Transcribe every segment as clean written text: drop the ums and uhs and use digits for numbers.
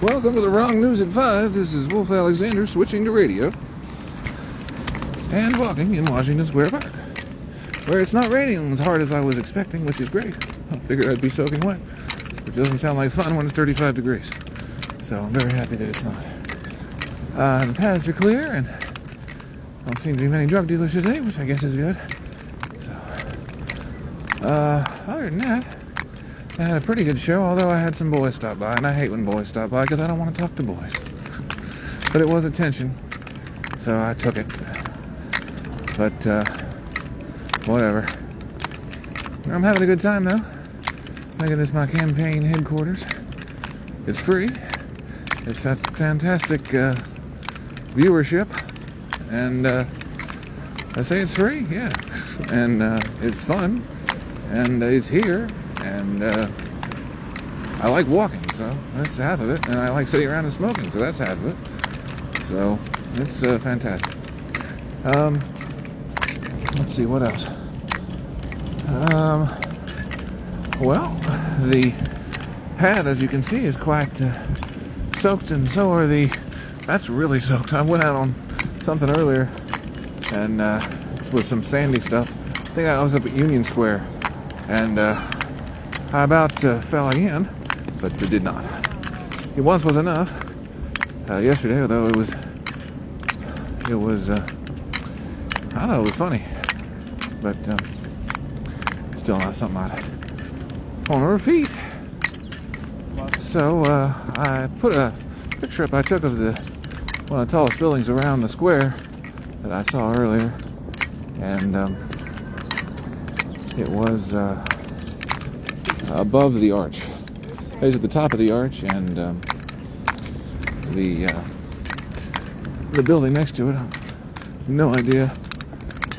Welcome to the Wrong News at 5. This is Wolf Alexander switching to radio and walking in Washington Square Park, where it's not raining as hard as I was expecting, which is great. I figured I'd be soaking wet, which doesn't sound like fun when it's 35 degrees. So I'm very happy that it's not. The paths are clear, and don't seem to be many drug dealers today, which I guess is good. So, other than that, I had a pretty good show, although I had some boys stop by, and I hate when boys stop by because I don't want to talk to boys. But it was attention, so I took it. But, whatever. I'm having a good time, though. Making this my campaign headquarters. It's free. It's got fantastic viewership, and I say it's free, yeah. And it's fun, and it's here. And I like walking, so that's half of it. And I like sitting around and smoking, so that's half of it. So it's fantastic. Let's see, what else? Well, the path, as you can see, is quite soaked, and so are that's really soaked. I went out on something earlier, and it's with some sandy stuff. I think I was up at Union Square, and I about fell again, but did not. It once was enough. Yesterday, though, I thought it was funny, but still not something I want to repeat. So I put a picture up I took of one of the tallest buildings around the square that I saw earlier, and it was above the arch. It was at the top of the arch, and the building next to it, I have no idea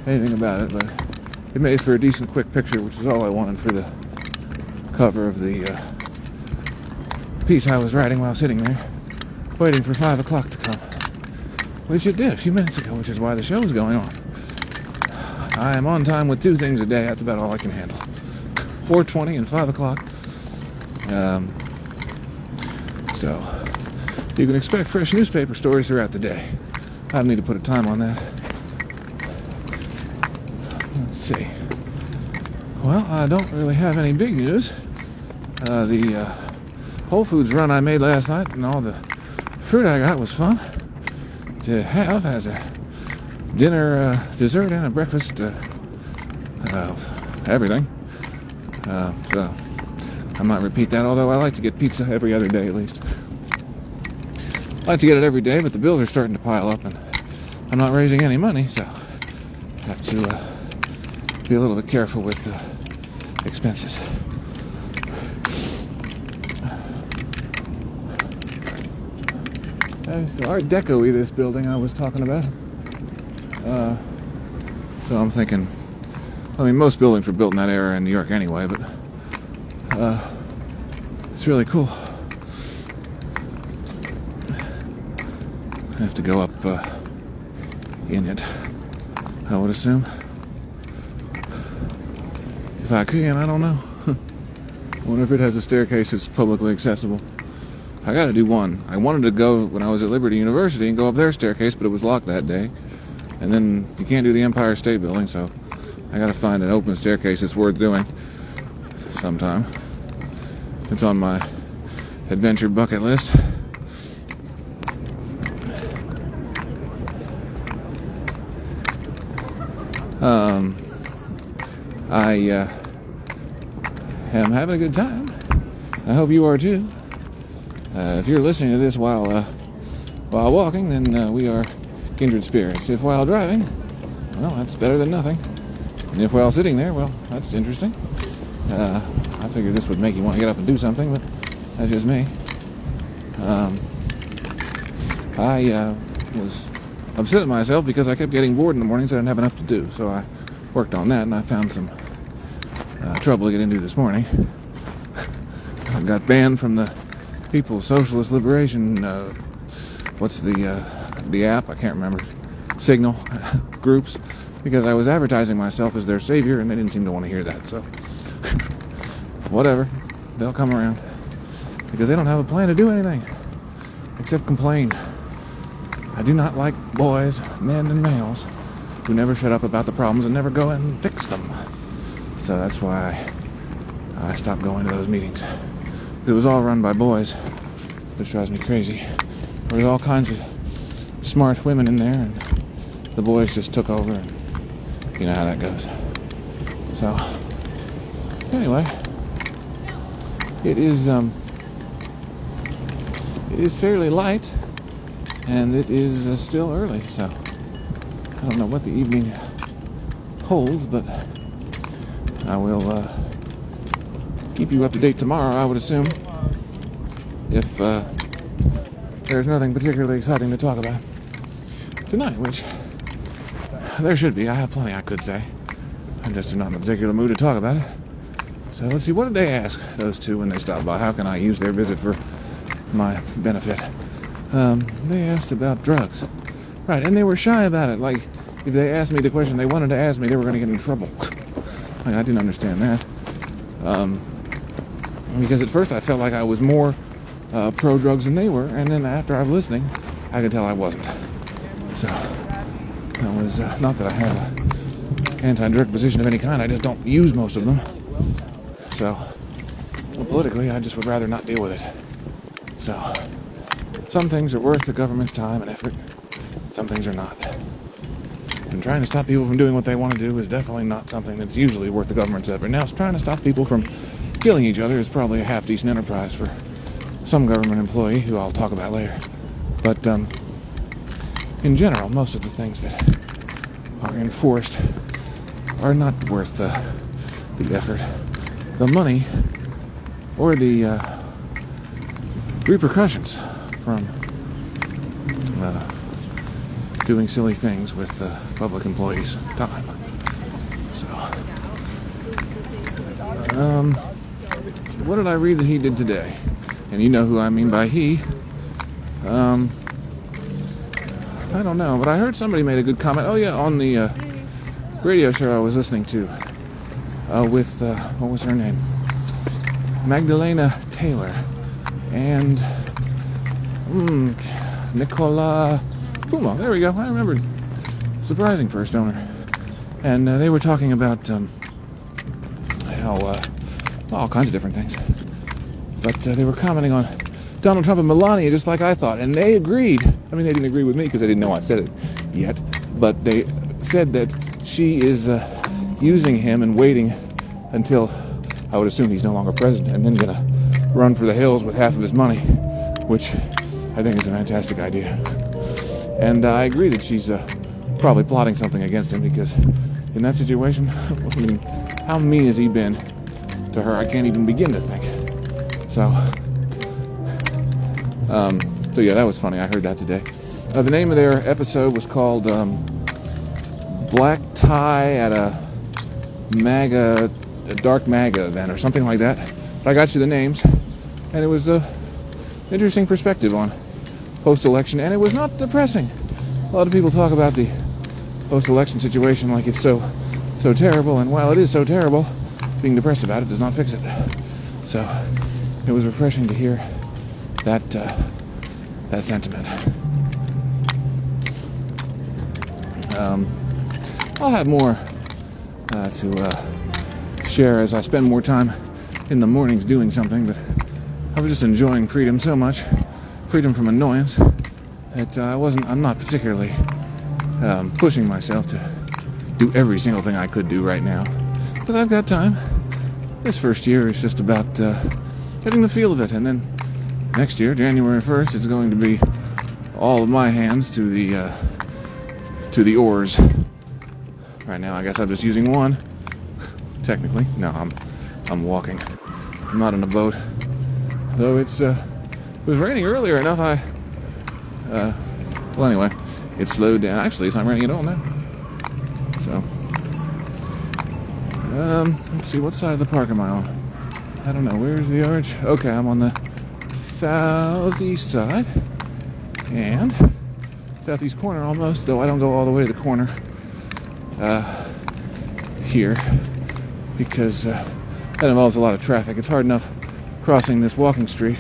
anything about it, but it made for a decent quick picture, which is all I wanted for the cover of the piece I was writing while sitting there, waiting for 5 o'clock to come, which it did a few minutes ago, which is why the show is going on. I am on time with 2 things a day. That's about all I can handle. 4:20 and 5 o'clock. So you can expect fresh newspaper stories throughout the day. I don't need to put a time on that. Let's see. Well, I don't really have any big news. The Whole Foods run I made last night and all the fruit I got was fun to have as a dinner, dessert, and a breakfast. Everything. So I might repeat that, although I like to get pizza every other day at least. I like to get it every day, but the bills are starting to pile up, and I'm not raising any money, so I have to be a little bit careful with expenses. It's Art Deco-y, this building I was talking about. So I'm thinking, I mean, most buildings were built in that era in New York anyway, but it's really cool. I have to go up in it, I would assume. If I can, I don't know. I wonder if it has a staircase that's publicly accessible. I gotta do one. I wanted to go when I was at Liberty University and go up their staircase, but it was locked that day. And then you can't do the Empire State Building, so I gotta find an open staircase that's worth doing sometime. It's on my adventure bucket list. I am having a good time. I hope you are too. If you're listening to this while walking, then we are kindred spirits. If while driving, well, that's better than nothing. And if while sitting there, well, that's interesting. I figured this would make you want to get up and do something, but that's just me. I was upset at myself because I kept getting bored in the mornings. I didn't have enough to do, so I worked on that, and I found some trouble to get into this morning. I got banned from the People's Socialist Liberation, what's the app? I can't remember. Signal groups, because I was advertising myself as their savior, and they didn't seem to want to hear that, so whatever. They'll come around, because they don't have a plan to do anything. except complain. I do not like boys, men and males, who never shut up about the problems and never go and fix them. So that's why I stopped going to those meetings. It was all run by boys, which drives me crazy. There was all kinds of smart women in there, and the boys just took over, and you know how that goes. So, anyway, it is fairly light, and it is still early, so I don't know what the evening holds, but I will keep you up to date tomorrow, I would assume, if there's nothing particularly exciting to talk about tonight, which there should be. I have plenty I could say. I'm just not in a particular mood to talk about it. So let's see, what did they ask, those two, when they stopped by? How can I use their visit for my benefit? They asked about drugs. Right, and they were shy about it. Like, if they asked me the question they wanted to ask me, they were going to get in trouble. Like, I didn't understand that. Because at first I felt like I was more pro-drugs than they were, and then after I was listening, I could tell I wasn't. So, that was, not that I have an anti-drug position of any kind, I just don't use most of them. So, well, politically, I just would rather not deal with it. So, some things are worth the government's time and effort, some things are not. And trying to stop people from doing what they want to do is definitely not something that's usually worth the government's effort. Now, trying to stop people from killing each other is probably a half-decent enterprise for some government employee, who I'll talk about later. But, in general, most of the things that are enforced are not worth the effort, the money, or the repercussions from doing silly things with public employees' time. So, what did I read that he did today? And you know who I mean by he. I don't know, but I heard somebody made a good comment. Oh yeah, on the radio show I was listening to with, what was her name? Magdalena Taylor and Nicola Fumo. There we go, I remembered. Surprising first owner. And they were talking about how all kinds of different things. But they were commenting on Donald Trump and Melania, just like I thought, and they agreed. I mean, they didn't agree with me because they didn't know I said it yet, but they said that she is using him and waiting until, I would assume, he's no longer president, and then gonna run for the hills with half of his money, which I think is a fantastic idea. And I agree that she's probably plotting something against him, because in that situation, I mean, how mean has he been to her? I can't even begin to think. So yeah, that was funny. I heard that today. The name of their episode was called Black Tie at a Dark MAGA event or something like that. But I got you the names, and it was an interesting perspective on post-election, and it was not depressing. A lot of people talk about the post-election situation like it's so terrible, and while it is so terrible, being depressed about it does not fix it. So it was refreshing to hear that sentiment. I'll have more to share as I spend more time in the mornings doing something, but I was just enjoying freedom so much, freedom from annoyance, that I'm not particularly pushing myself to do every single thing I could do right now. But I've got time. This first year is just about getting the feel of it, and then next year, January 1st, it's going to be all of my hands to the oars. Right now, I guess I'm just using one. Technically, no, I'm walking. I'm not in a boat. Though it was raining earlier enough. Well, anyway, it slowed down. Actually, it's not raining at all now. So, let's see, what side of the park am I on? I don't know. Where's the arch? Okay, I'm on the southeast side, and southeast corner almost, though I don't go all the way to the corner here, because that involves a lot of traffic. It's hard enough crossing this walking street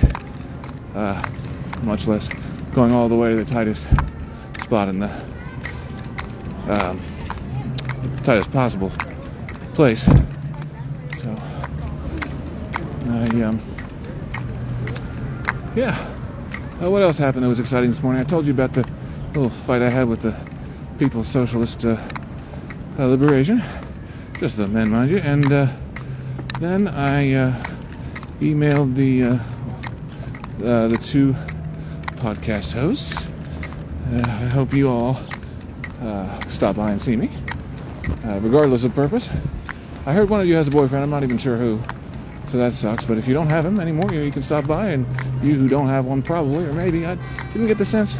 much less going all the way to the tightest spot in the tightest possible place. So, what else happened that was exciting this morning? I told you about the little fight I had with the People's Socialist Liberation, just the men, mind you, and then I emailed the two podcast hosts. I hope you all stop by and see me, regardless of purpose. I heard one of you has a boyfriend. I'm not even sure who, so that sucks. But if you don't have him anymore, you can stop by, and you who don't have one probably, or maybe, I didn't get the sense.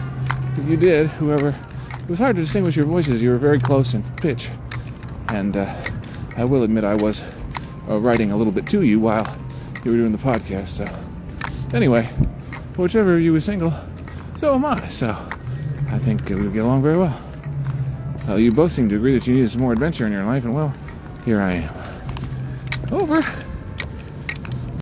If you did, whoever, it was hard to distinguish your voices. You were very close in pitch, and I will admit I was writing a little bit to you while you were doing the podcast. So anyway, whichever of you is single, so am I. So I think we'll get along very well. You both seem to agree that you needed some more adventure in your life, and well, here I am. Over.